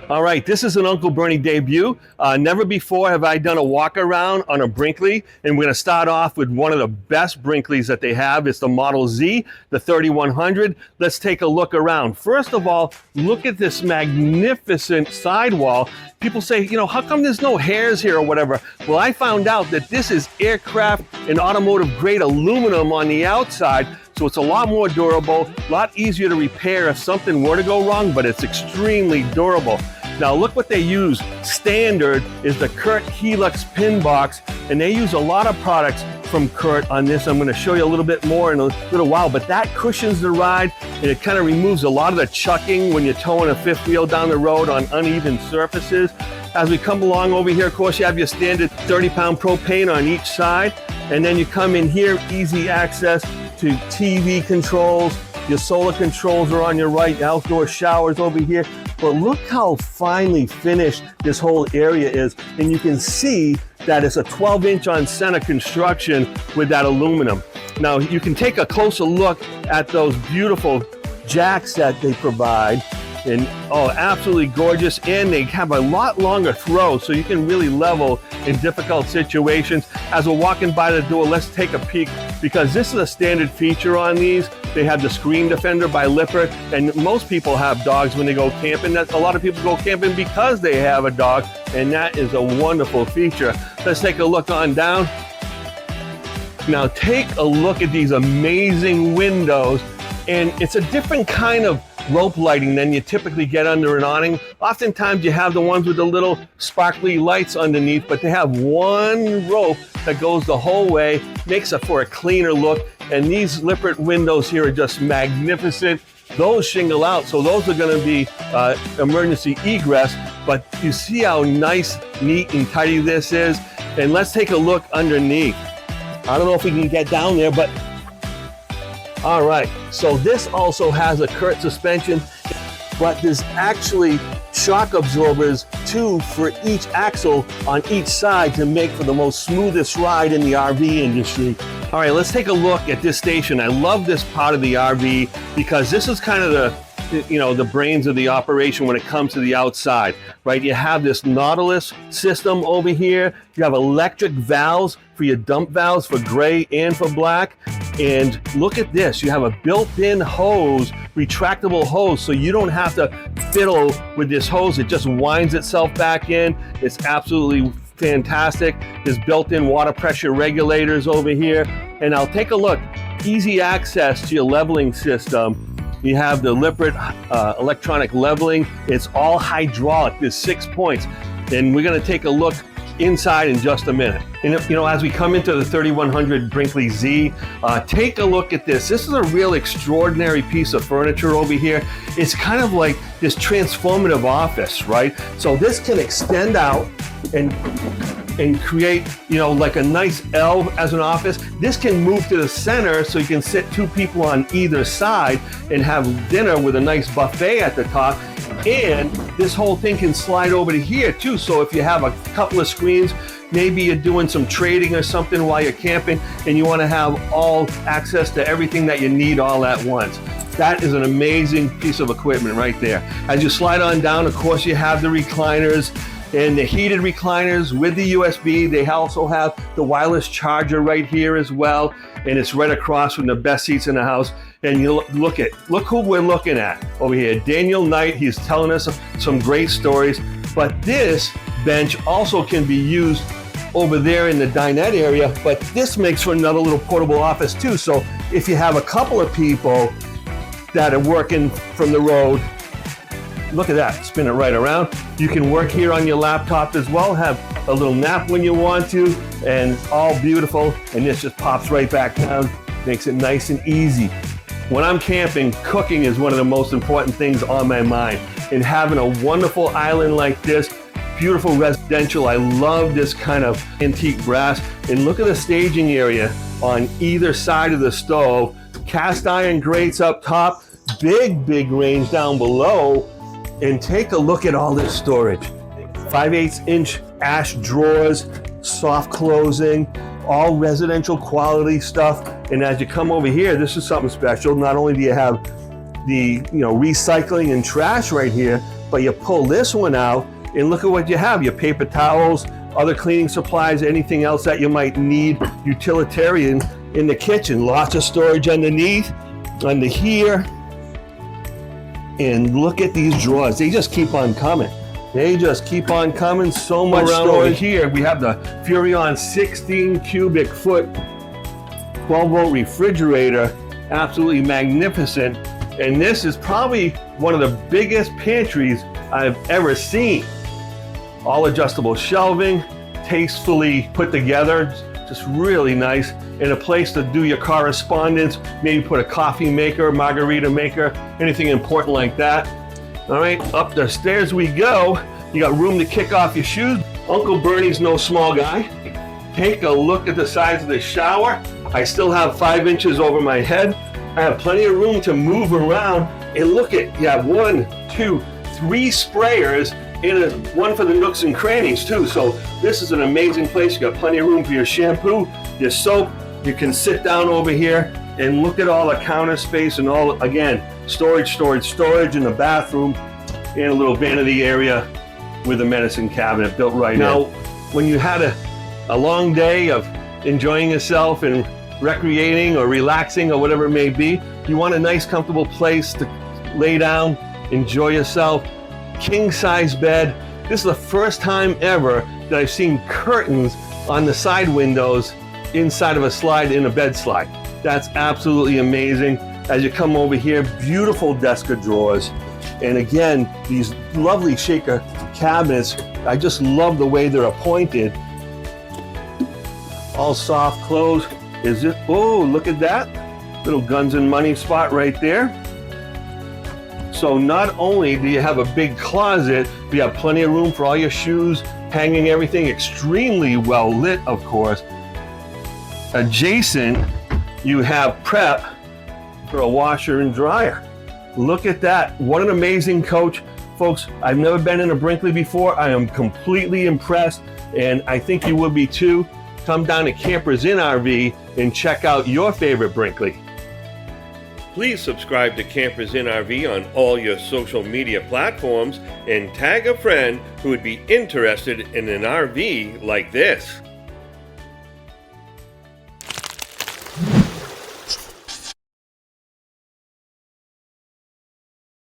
All right, this is an Uncle Bernie debut. Never before have I done a walk around on a Brinkley, and we're going to start off with one of the best Brinkleys that they have. It's the Model Z, the 3100. Let's take a look around. First of all, look at this magnificent sidewall. People say, you know, how come there's no hairs here or whatever? Well, I found out that this is aircraft and automotive grade aluminum on the outside, so it's a lot more durable, a lot easier to repair if something were to go wrong, but it's extremely durable. Now look what they use. Standard is the Curt Helux pin box, and they use a lot of products from Curt on this. I'm going to show you a little bit more in a little while, but that cushions the ride, and it kind of removes a lot of the chucking when you're towing a fifth wheel down the road on uneven surfaces. As we come along over here, of course, you have your standard 30-pound propane on each side, and then you come in here, easy access to TV controls. Your solar controls are on your right, outdoor showers over here. But look how finely finished this whole area is. And you can see that it's a 12-inch on center construction with that aluminum. Now you can take a closer look at those beautiful jacks that they provide. And oh, absolutely gorgeous. And they have a lot longer throw, so you can really level in difficult situations. As we're walking by the door, let's take a peek, because this is a standard feature on these. They have the screen defender by Lippert, and most people have dogs when they go camping. A lot of people go camping because they have a dog, and that is a wonderful feature. Let's take a look on down. Now take a look at these amazing windows, and it's a different kind of rope lighting than you typically get under an awning. Oftentimes you have the ones with the little sparkly lights underneath, but they have one rope that goes the whole way, makes it for a cleaner look. And these Lippert windows here are just magnificent. Those shingle out, so those are going to be emergency egress, but you see how nice, neat, and tidy this is. And let's take a look underneath. I don't know if we can get down there, but all right, so this also has a Curt suspension, but there's actually shock absorbers too for each axle on each side to make for the most smoothest ride in the RV industry. All right, let's take a look at this station. I love this part of the RV because this is kind of the brains of the operation when it comes to the outside, right? You have this Nautilus system over here. You have electric valves for your dump valves for gray and for black. And look at this, you have a built-in hose, retractable hose, so you don't have to fiddle with this hose. It just winds itself back in. It's absolutely fantastic. There's built-in water pressure regulators over here. And I'll take a look. Easy access to your leveling system. You have the Lippert electronic leveling. It's all hydraulic. There's 6 points. And we're going to take a look inside in just a minute. And you know, as we come into the 3100 Brinkley Z, take a look at this. This is a real extraordinary piece of furniture over here. It's kind of like this transformative office, right? So this can extend out and create, you know, like a nice L as an office. This can move to the center so you can sit two people on either side and have dinner with a nice buffet at the top. And this whole thing can slide over to here too. So if you have a couple of screens, maybe you're doing some trading or something while you're camping and you want to have all access to everything that you need all at once. That is an amazing piece of equipment right there. As you slide on down, of course, you have the recliners and the heated recliners with the USB. They also have the wireless charger right here as well. And it's right across from the best seats in the house. And you look who we're looking at over here. Daniel Knight, he's telling us some great stories. But this bench also can be used over there in the dinette area, but this makes for another little portable office too. So if you have a couple of people that are working from the road, look at that, spin it right around. You can work here on your laptop as well, have a little nap when you want to, and all beautiful. And this just pops right back down, makes it nice and easy. When I'm camping, cooking is one of the most important things on my mind. And having a wonderful island like this, beautiful residential, I love this kind of antique brass. And look at the staging area on either side of the stove. Cast iron grates up top, big range down below. And take a look at all this storage. 5/8-inch ash drawers, soft closing, all residential quality stuff. And as you come over here, this is something special. Not only do you have the recycling and trash right here, but you pull this one out and look at what you have. Your paper towels, other cleaning supplies, anything else that you might need, utilitarian in the kitchen. Lots of storage underneath, under here. And look at these drawers. They just keep on coming. They just keep on coming. So much storage. Over here, we have the Furrion 16 cubic foot 12-volt refrigerator. Absolutely magnificent. And this is probably one of the biggest pantries I've ever seen. All adjustable shelving, tastefully put together, just really nice. And a place to do your correspondence, maybe put a coffee maker, margarita maker, anything important like that. All right, up the stairs we go. You got room to kick off your shoes. Uncle Bernie's no small guy. Take a look at the size of the shower. I still have 5 inches over my head. I have plenty of room to move around. And look at, you have 1, 2, 3 sprayers and one for the nooks and crannies too. So this is an amazing place. You got plenty of room for your shampoo, your soap. You can sit down over here and look at all the counter space and all, again, storage in the bathroom, and a little vanity area with a medicine cabinet built right now. When you had a long day of enjoying yourself and recreating or relaxing or whatever it may be, you want a nice comfortable place to lay down, enjoy yourself. King size bed. This is the first time ever that I've seen curtains on the side windows inside of a slide in a bed slide. That's absolutely amazing. As you come over here, beautiful desk of drawers. And again, these lovely shaker cabinets. I just love the way they're appointed. All soft close. Is it? Oh, look at that. Little guns and money spot right there. So not only do you have a big closet, but you have plenty of room for all your shoes, hanging everything, extremely well lit, of course. Adjacent, you have prep for a washer and dryer. Look at that. What an amazing coach. Folks, I've never been in a Brinkley before. I am completely impressed, and I think you will be too. Come down to Campers in RV and check out your favorite Brinkley. Please subscribe to Campers in RV on all your social media platforms and tag a friend who would be interested in an RV like this.